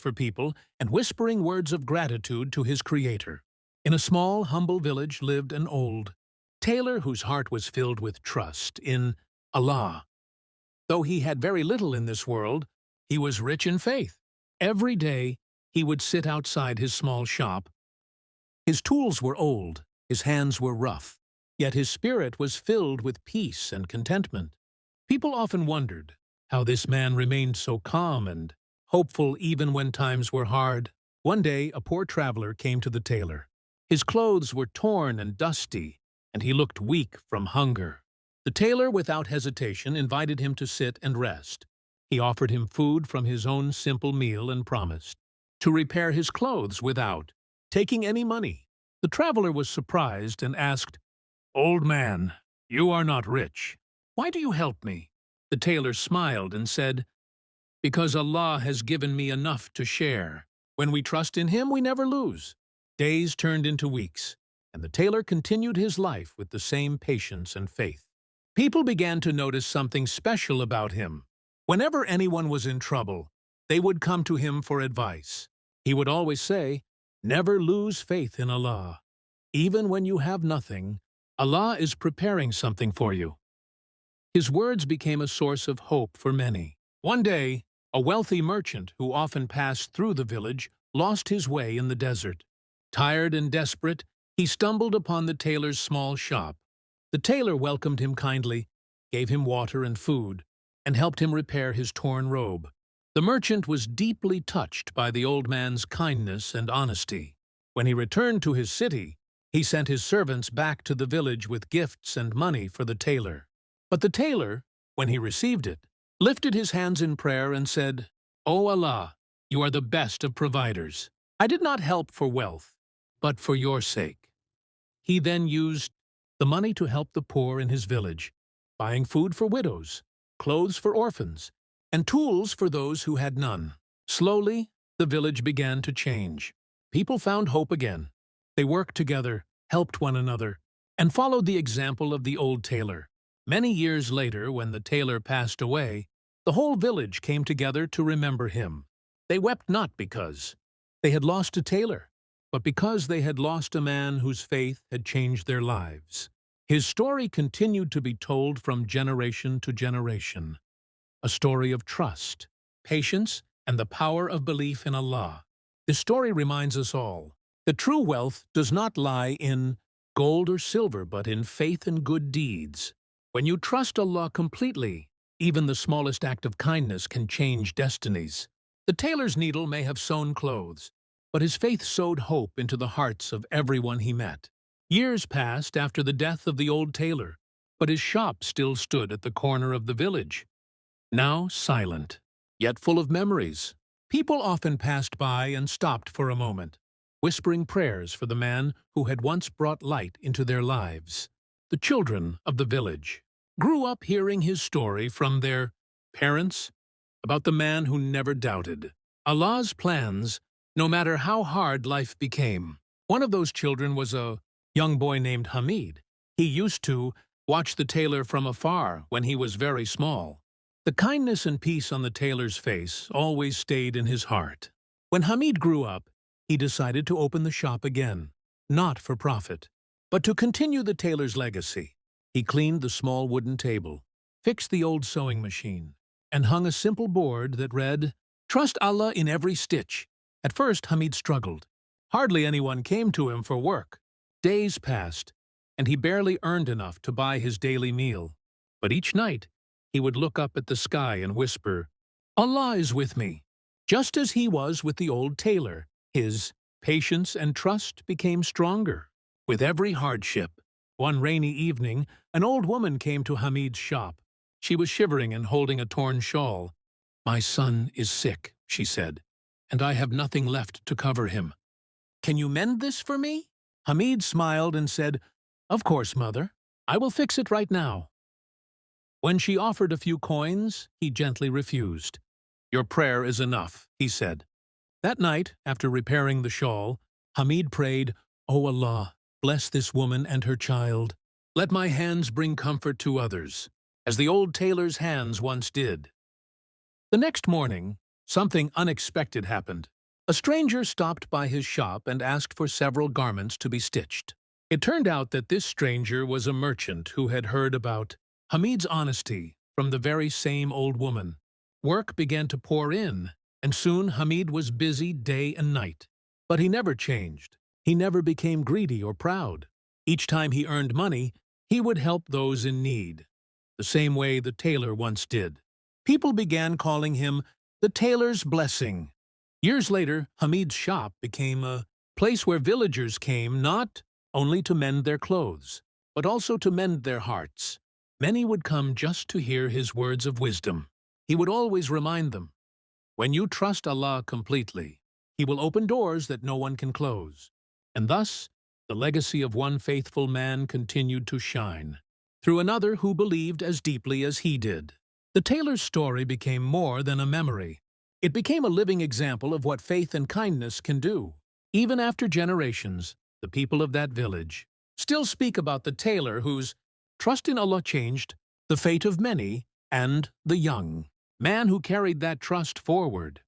for people and whispering words of gratitude to his Creator. In a small, humble village lived an old tailor whose heart was filled with trust in Allah. Though he had very little in this world, he was rich in faith. Every day, he would sit outside his small shop. His tools were old, his hands were rough, yet his spirit was filled with peace and contentment. People often wondered how this man remained so calm and hopeful even when times were hard. One day, a poor traveler came to the tailor. His clothes were torn and dusty, and he looked weak from hunger. The tailor, without hesitation, invited him to sit and rest. He offered him food from his own simple meal and promised to repair his clothes without taking any money. The traveler was surprised and asked, "Old man, you are not rich. Why do you help me?" The tailor smiled and said, "Because Allah has given me enough to share. When we trust in Him, we never lose." Days turned into weeks, and the tailor continued his life with the same patience and faith. People began to notice something special about him. Whenever anyone was in trouble, they would come to him for advice. He would always say, "Never lose faith in Allah. Even when you have nothing, Allah is preparing something for you." His words became a source of hope for many. One day, a wealthy merchant who often passed through the village lost his way in the desert. Tired and desperate, he stumbled upon the tailor's small shop. The tailor welcomed him kindly, gave him water and food, and helped him repair his torn robe. The merchant was deeply touched by the old man's kindness and honesty. When he returned to his city, he sent his servants back to the village with gifts and money for the tailor. But the tailor, when he received it, lifted his hands in prayer and said, "O Allah, you are the best of providers. I did not help for wealth, but for your sake." He then used the money to help the poor in his village, buying food for widows, clothes for orphans, and tools for those who had none. Slowly, the village began to change. People found hope again. They worked together, helped one another, and followed the example of the old tailor. Many years later, when the tailor passed away, the whole village came together to remember him. They wept not because they had lost a tailor, but because they had lost a man whose faith had changed their lives. His story continued to be told from generation to generation, a story of trust, patience, and the power of belief in Allah. This story reminds us all that true wealth does not lie in gold or silver, but in faith and good deeds. When you trust Allah completely, even the smallest act of kindness can change destinies. The tailor's needle may have sewn clothes, but his faith sowed hope into the hearts of everyone he met. Years passed after the death of the old tailor, but his shop still stood at the corner of the village. Now silent, yet full of memories. People often passed by and stopped for a moment, whispering prayers for the man who had once brought light into their lives. The children of the village grew up hearing his story from their parents about the man who never doubted Allah's plans, no matter how hard life became. One of those children was a young boy named Hamid. He used to watch the tailor from afar when he was very small. The kindness and peace on the tailor's face always stayed in his heart. When Hamid grew up, he decided to open the shop again, not for profit, but to continue the tailor's legacy. He cleaned the small wooden table, fixed the old sewing machine, and hung a simple board that read, "Trust Allah in every stitch." At first, Hamid struggled. Hardly anyone came to him for work. Days passed, and he barely earned enough to buy his daily meal. But each night, he would look up at the sky and whisper, "Allah is with me." Just as he was with the old tailor, his patience and trust became stronger. With every hardship, one rainy evening, an old woman came to Hamid's shop. She was shivering and holding a torn shawl. "My son is sick," she said, "and I have nothing left to cover him. Can you mend this for me?" Hamid smiled and said, "Of course, mother. I will fix it right now." When she offered a few coins, he gently refused. "Your prayer is enough," he said. That night, after repairing the shawl, Hamid prayed, "O Allah, bless this woman and her child. Let my hands bring comfort to others, as the old tailor's hands once did." The next morning, something unexpected happened. A stranger stopped by his shop and asked for several garments to be stitched. It turned out that this stranger was a merchant who had heard about Hamid's honesty from the very same old woman. Work began to pour in, and soon Hamid was busy day and night. But he never changed. He never became greedy or proud. Each time he earned money, he would help those in need, the same way the tailor once did. People began calling him the tailor's blessing. Years later, Hamid's shop became a place where villagers came not only to mend their clothes, but also to mend their hearts. Many would come just to hear his words of wisdom. He would always remind them, when you trust Allah completely, He will open doors that no one can close. And thus, the legacy of one faithful man continued to shine, through another who believed as deeply as he did. The tailor's story became more than a memory. It became a living example of what faith and kindness can do. Even after generations, the people of that village still speak about the tailor whose trust in Allah changed the fate of many and the young man who carried that trust forward.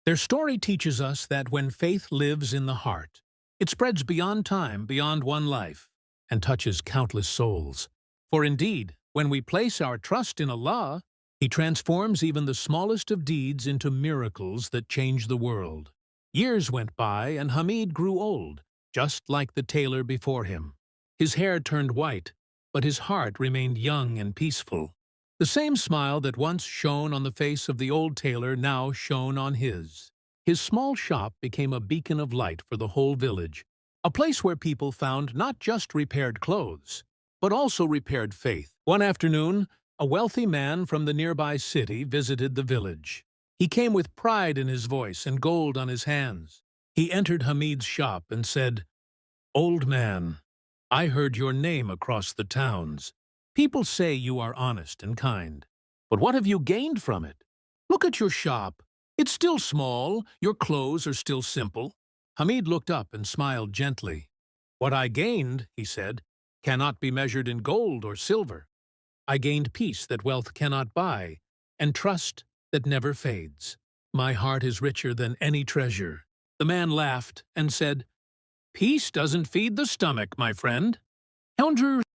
Their story teaches us that when faith lives in the heart, it spreads beyond time, beyond one life, and touches countless souls. For indeed, when we place our trust in Allah, He transforms even the smallest of deeds into miracles that change the world. Years went by, and Hamid grew old, just like the tailor before him. His hair turned white, but his heart remained young and peaceful. The same smile that once shone on the face of the old tailor now shone on his. His small shop became a beacon of light for the whole village, a place where people found not just repaired clothes, but also repaired faith. One afternoon, a wealthy man from the nearby city visited the village. He came with pride in his voice and gold on his hands. He entered Hamid's shop and said, "Old man, I heard your name across the towns. People say you are honest and kind. But what have you gained from it? Look at your shop. It's still small, your clothes are still simple." Hamid looked up and smiled gently. "What I gained," he said, "cannot be measured in gold or silver. I gained peace that wealth cannot buy, and trust that never fades. My heart is richer than any treasure." The man laughed and said, "Peace doesn't feed the stomach, my friend. Count your